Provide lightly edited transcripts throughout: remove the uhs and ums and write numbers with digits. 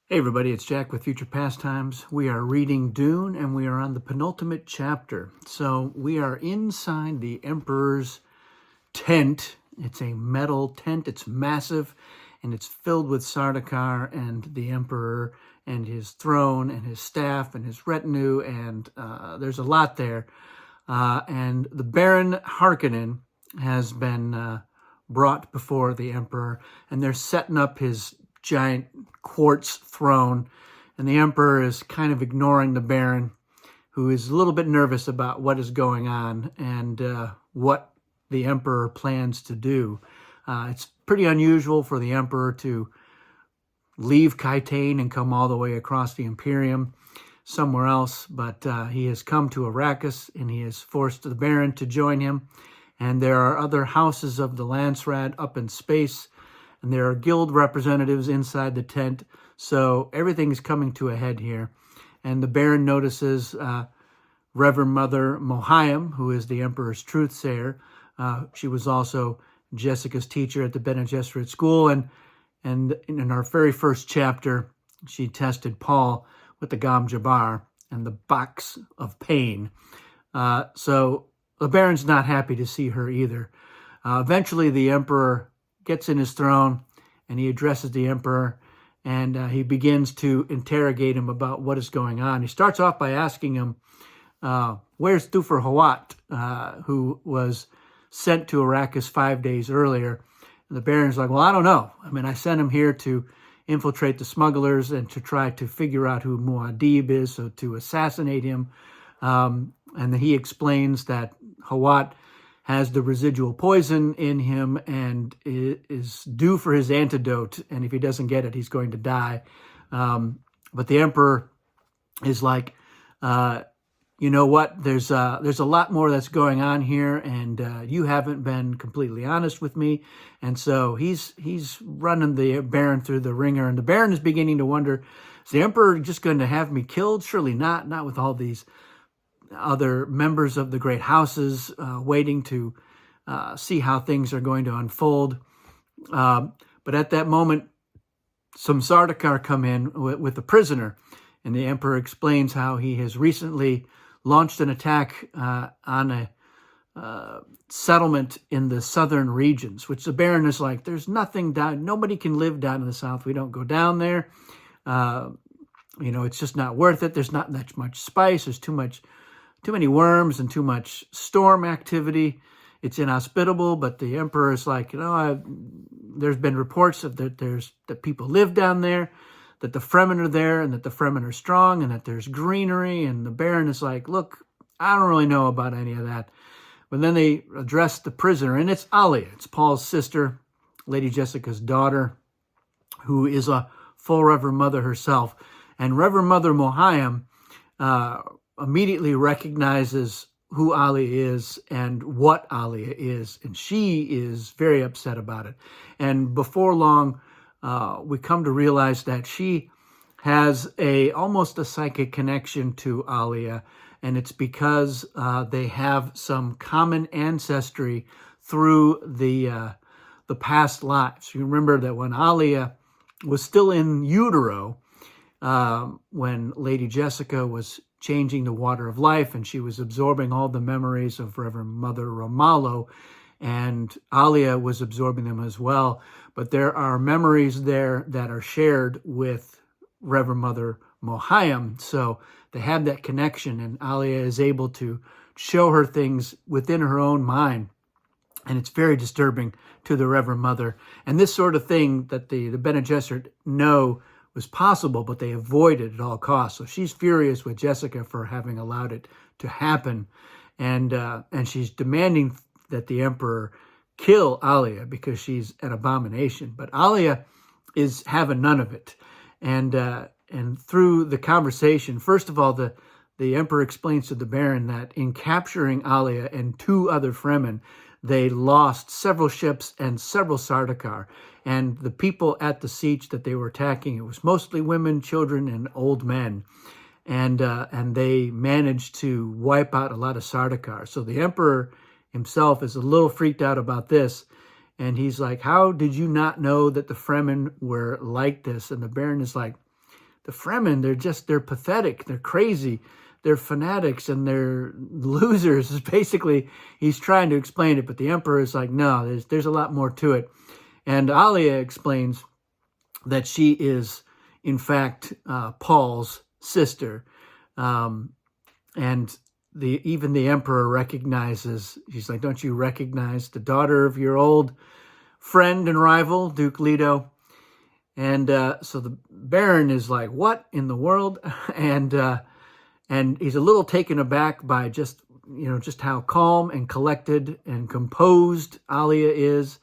Hey everybody, it's Jack with Future Pastimes. We are reading Dune and we are on the penultimate chapter. So we are inside the Emperor's tent. It's a metal tent, it's massive, and it's filled with Sardaukar and the Emperor and his throne and his staff and his retinue, and there's a lot there. And the Baron Harkonnen has been brought before the Emperor, and they're setting up his giant quartz throne, and the Emperor is kind of ignoring the Baron, who is a little bit nervous about what is going on and what the Emperor plans to do. It's pretty unusual for the Emperor to leave Kytane and come all the way across the Imperium somewhere else, but he has come to Arrakis, and he has forced the Baron to join him. And there are other houses of the Landsraad up in space, and there are guild representatives inside the tent. So everything's coming to a head here. And the Baron notices Reverend Mother Mohiam, who is the Emperor's truthsayer. She was also Jessica's teacher at the Bene Gesserit school. And in our very first chapter, she tested Paul with the Gam Jabbar and the box of pain. So the Baron's not happy to see her either. Eventually, the Emperor gets in his throne, and he addresses the Emperor, and he begins to interrogate him about what is going on. He starts off by asking him, where's Thufir Hawat, who was sent to Arrakis 5 days earlier? And the Baron's like, well, I don't know. I mean, I sent him here to infiltrate the smugglers and to try to figure out who Muad'Dib is, so to assassinate him. And he explains that Hawat has the residual poison in him and is due for his antidote. And if he doesn't get it, he's going to die. But the Emperor is like, you know what? There's a lot more that's going on here, and you haven't been completely honest with me. And so he's running the Baron through the ringer, and the Baron is beginning to wonder, is the Emperor just going to have me killed? Surely not. Not with all these other members of the great houses waiting to see how things are going to unfold. But at that moment, some Sardaukar come in with a prisoner, and the Emperor explains how he has recently launched an attack on a settlement in the southern regions, which the Baron is like, there's nothing down, nobody can live down in the south. We don't go down there. It's just not worth it. There's not that much spice. There's too many worms and too much storm activity. It's inhospitable. But the Emperor is like, there's been reports that people live down there, that the Fremen are there, and that the Fremen are strong, and that there's greenery. And the Baron is like, look, I don't really know about any of that. But then they address the prisoner, and it's Alia. It's Paul's sister, Lady Jessica's daughter, who is a full Reverend Mother herself. And Reverend Mother Mohiam immediately recognizes who Alia is and what Alia is, and she is very upset about it. And before long, we come to realize that she has almost a psychic connection to Alia, and it's because they have some common ancestry through the past lives. You remember that when Alia was still in utero, when Lady Jessica was changing the water of life, and she was absorbing all the memories of Reverend Mother Romalo, and Alia was absorbing them as well. But there are memories there that are shared with Reverend Mother Mohiam, so they have that connection, and Alia is able to show her things within her own mind, and it's very disturbing to the Reverend Mother. And this sort of thing that the Bene Gesserit know was possible, but they avoided at all costs. So she's furious with Jessica for having allowed it to happen, and she's demanding that the Emperor kill Alia because she's an abomination. But Alia is having none of it, and through the conversation, first of all, the Emperor explains to the Baron that in capturing Alia and 2 other Fremen, they lost several ships and several Sardaukar. And the people at the siege that they were attacking, it was mostly women, children, and old men. And they managed to wipe out a lot of Sardaukar. So the Emperor himself is a little freaked out about this. And he's like, how did you not know that the Fremen were like this? And the Baron is like, Fremen, they're pathetic, they're crazy, they're fanatics, and they're losers. Is basically he's trying to explain it, but the Emperor is like, no, there's a lot more to it. And Alia explains that she is, in fact, Paul's sister, and even the Emperor recognizes. She's like, don't you recognize the daughter of your old friend and rival, Duke Leto? And so the Baron is like, what in the world? And he's a little taken aback by just how calm and collected and composed Alia is.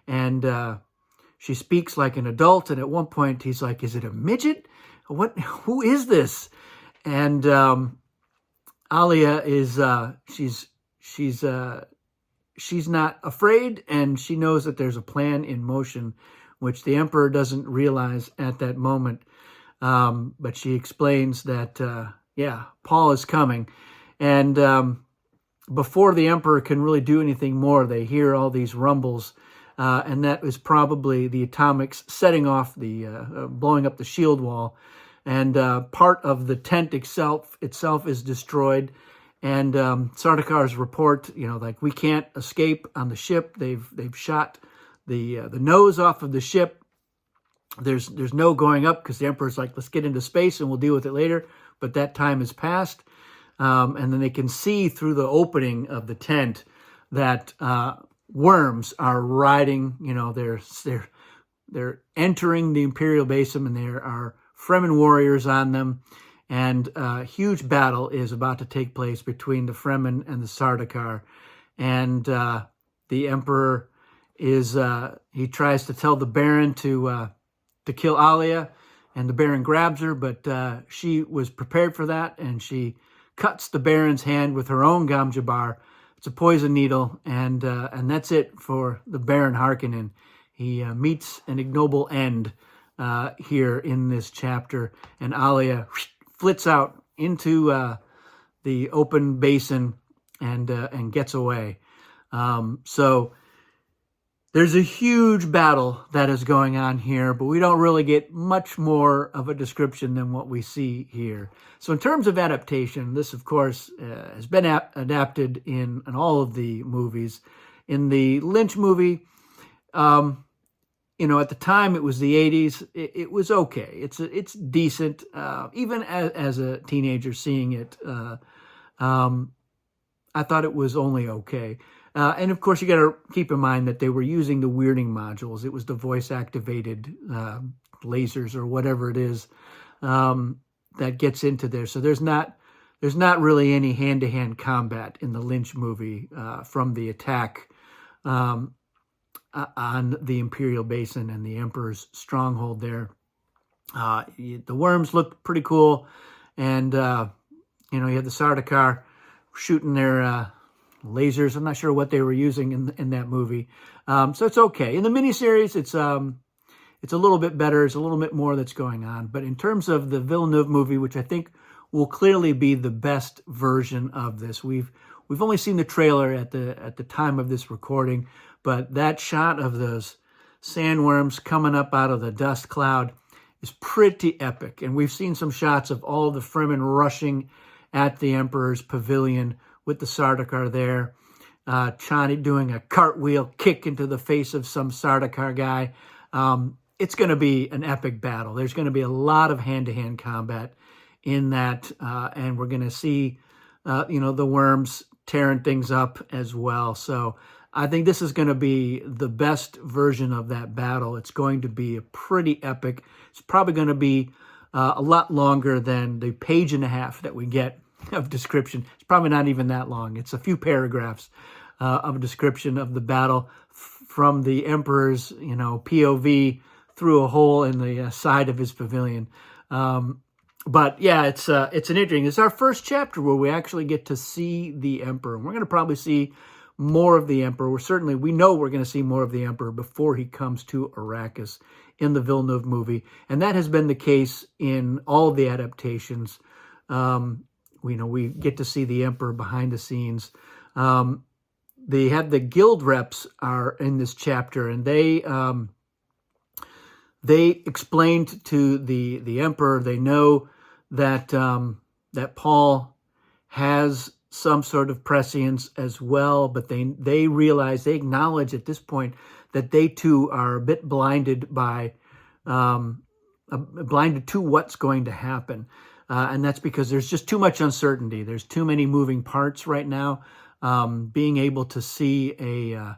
And she speaks like an adult. And at one point he's like, is it a midget? Who is this? And Alia is, she's not afraid, and she knows that there's a plan in motion, which the Emperor doesn't realize at that moment. But she explains that, Paul is coming. And before the Emperor can really do anything more, they hear all these rumbles. And that is probably the atomics setting off blowing up the shield wall. And part of the tent itself is destroyed. And Sardakar's report, like, we can't escape on the ship. They've shot the nose off of the ship. There's no going up because the Emperor's like, let's get into space and we'll deal with it later. But that time has passed. And then they can see through the opening of the tent that worms are riding. They're entering the Imperial Basin, and there are Fremen warriors on them. And a huge battle is about to take place between the Fremen and the Sardaukar. And the Emperor he tries to tell the Baron to kill Alia, and the Baron grabs her, but she was prepared for that, and she cuts the Baron's hand with her own Gamjabar. It's a poison needle, and that's it for the Baron Harkonnen. He meets an ignoble end here in this chapter, and Alia flits out into the open basin and gets away. So there's a huge battle that is going on here, but we don't really get much more of a description than what we see here. So in terms of adaptation, this, of course, has been adapted in all of the movies. In the Lynch movie, at the time, it was the 80s. It was okay. It's decent. Even as a teenager seeing it, I thought it was only okay. And of course, you got to keep in mind that they were using the weirding modules. It was the voice-activated lasers or whatever it is that gets into there. So there's not really any hand-to-hand combat in the Lynch movie from the attack on the Imperial Basin and the Emperor's stronghold there. The worms looked pretty cool, and you had the Sardaukar shooting their lasers. I'm not sure what they were using in that movie. So it's okay. In the miniseries, it's a little bit better. There's a little bit more that's going on. But in terms of the Villeneuve movie, which I think will clearly be the best version of this, we've only seen the trailer at the time of this recording, but that shot of those sandworms coming up out of the dust cloud is pretty epic. And we've seen some shots of all of the Fremen rushing at the Emperor's pavilion with the Sardaukar there. Chani doing a cartwheel kick into the face of some Sardaukar guy. It's going to be an epic battle. There's going to be a lot of hand-to-hand combat in that, and we're going to see, the worms tearing things up as well. So I think this is going to be the best version of that battle. It's going to be a pretty epic. It's probably going to be a lot longer than the page and a half that we get of description. It's probably not even that long. It's a few paragraphs of a description of the battle from the Emperor's, POV through a hole in the side of his pavilion. But yeah, it's an interesting. It's our first chapter where we actually get to see the Emperor. And we're going to probably see more of the Emperor. We know we're going to see more of the Emperor before he comes to Arrakis in the Villeneuve movie. And that has been the case in all of the adaptations. We get to see the Emperor behind the scenes. They have the guild reps are in this chapter, and they they explained to the emperor, they know that that Paul has some sort of prescience as well, but they realize, they acknowledge at this point that they too are a bit blinded by blinded to what's going to happen, and that's because there's just too much uncertainty. There's too many moving parts right now. Being able to see a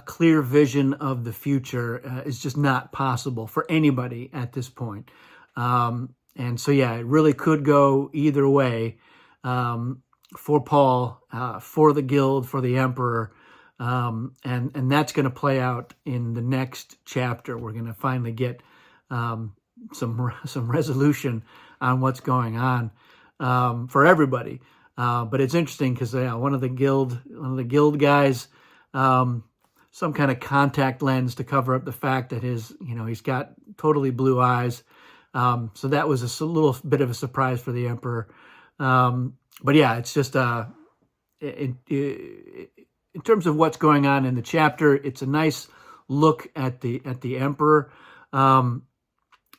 clear vision of the future is just not possible for anybody at this point. And so, yeah, it really could go either way for Paul, for the guild, for the emperor. And that's going to play out in the next chapter. We're going to finally get some resolution on what's going on for everybody. But it's interesting because one of the guild guys, some kind of contact lens to cover up the fact that he's got totally blue eyes. So that was a little bit of a surprise for the emperor. But yeah, it's just in terms of what's going on in the chapter, it's a nice look at the emperor. How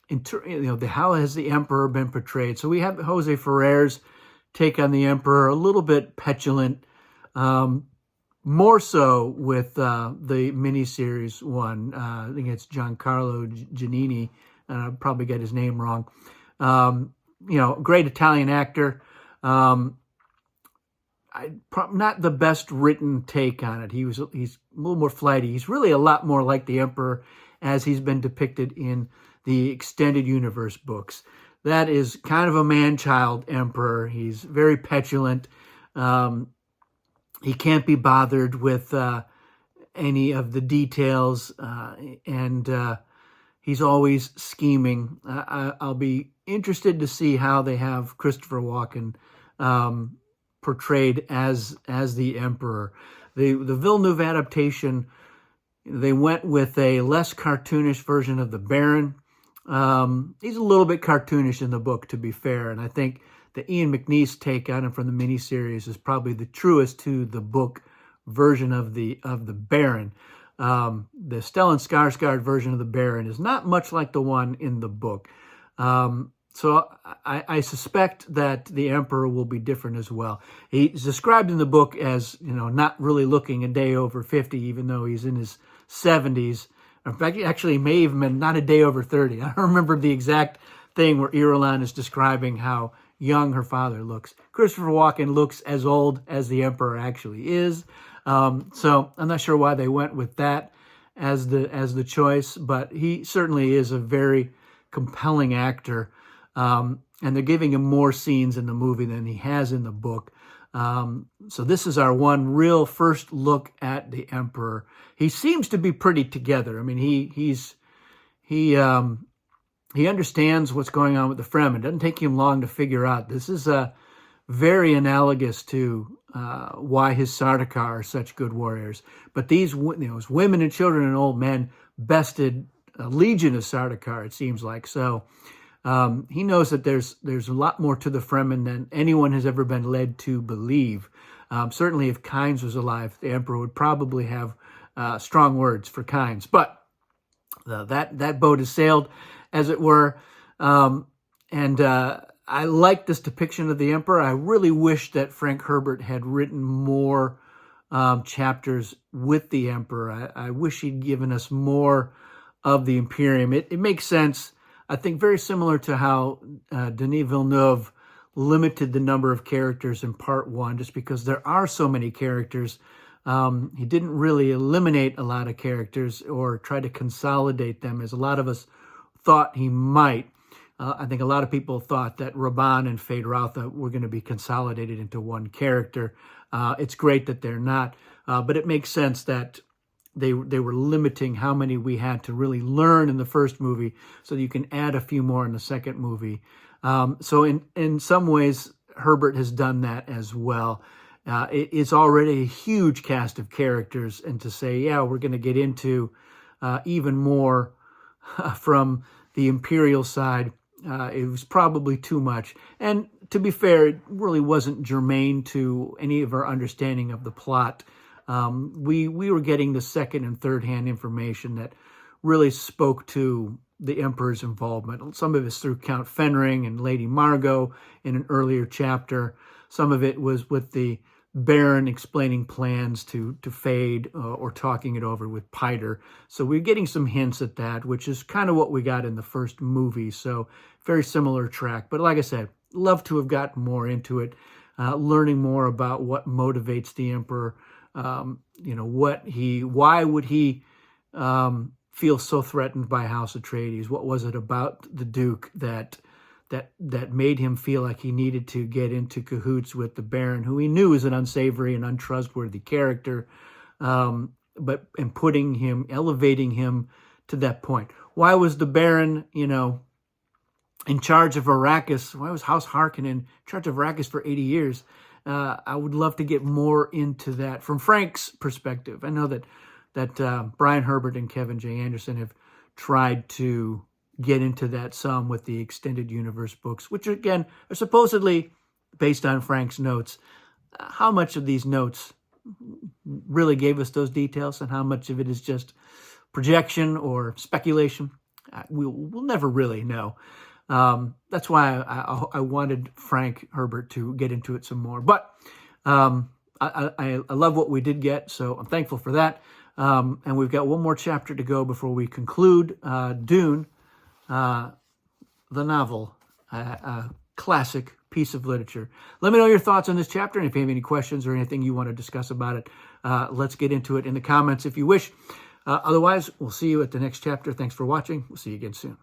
has the emperor been portrayed? So we have Jose Ferrer's take on the emperor, a little bit petulant, more so with the miniseries one. I think it's Giancarlo Giannini. I probably get his name wrong. Great Italian actor. Not the best written take on it. He's a little more flighty. He's really a lot more like the emperor as he's been depicted in the extended universe books. That is kind of a man-child emperor. He's very petulant. He can't be bothered with any of the details, and he's always scheming. I'll be interested to see how they have Christopher Walken portrayed as the emperor. The Villeneuve adaptation, they went with a less cartoonish version of the Baron. He's a little bit cartoonish in the book, to be fair, and I think the Ian McNeice take on him from the miniseries is probably the truest to the book version of the Baron. The Stellan Skarsgård version of the Baron is not much like the one in the book. So I suspect that the emperor will be different as well. He's described in the book as, not really looking a day over 50, even though he's in his 70s. In fact, actually, he may even been not a day over 30. I don't remember the exact thing where Irulan is describing how young her father looks. Christopher Walken looks as old as the emperor actually is. So I'm not sure why they went with that as the choice, but he certainly is a very compelling actor. And they're giving him more scenes in the movie than he has in the book. So this is our one real first look at the emperor. He seems to be pretty together. I mean, he understands what's going on with the Fremen. It doesn't take him long to figure out. This is very analogous to why his Sardaukar are such good warriors. But these women and children and old men bested a legion of Sardaukar, it seems like. So he knows that there's a lot more to the Fremen than anyone has ever been led to believe. Certainly if Kynes was alive, the Emperor would probably have strong words for Kynes. But that boat has sailed, as it were. I like this depiction of the Emperor. I really wish that Frank Herbert had written more chapters with the Emperor. I wish he'd given us more of the Imperium. It makes sense, I think, very similar to how Denis Villeneuve limited the number of characters in part one, just because there are so many characters. He didn't really eliminate a lot of characters or try to consolidate them, as a lot of us thought he might. I think a lot of people thought that Raban and Feyd-Rautha were going to be consolidated into one character. It's great that they're not, but it makes sense that they were limiting how many we had to really learn in the first movie, so that you can add a few more in the second movie. So in some ways, Herbert has done that as well. It's already a huge cast of characters, and to say, yeah, we're going to get into even more from the Imperial side, it was probably too much. And to be fair, it really wasn't germane to any of our understanding of the plot. We were getting the second and third hand information that really spoke to the Emperor's involvement. Some of it's through Count Fenring and Lady Margot in an earlier chapter. Some of it was with the Baron explaining plans to Fade or talking it over with Piter. So we're getting some hints at that, which is kind of what we got in the first movie. So very similar track. But like I said, love to have gotten more into it, learning more about what motivates the Emperor. Why would he feel so threatened by House Atreides? What was it about the Duke that made him feel like he needed to get into cahoots with the Baron, who he knew was an unsavory and untrustworthy character, but elevating him to that point? Why was the Baron, in charge of Arrakis? Why was House Harkonnen in charge of Arrakis for 80 years? I would love to get more into that from Frank's perspective. I know that Brian Herbert and Kevin J. Anderson have tried to get into that some with the extended universe books, which again are supposedly based on Frank's notes. How much of these notes really gave us those details and how much of it is just projection or speculation? We'll never really know. That's why I wanted Frank Herbert to get into it some more. But I love what we did get, so I'm thankful for that. And we've got one more chapter to go before we conclude Dune, the novel, a classic piece of literature. Let me know your thoughts on this chapter, and if you have any questions or anything you want to discuss about it, let's get into it in the comments if you wish. Otherwise, we'll see you at the next chapter. Thanks for watching. We'll see you again soon.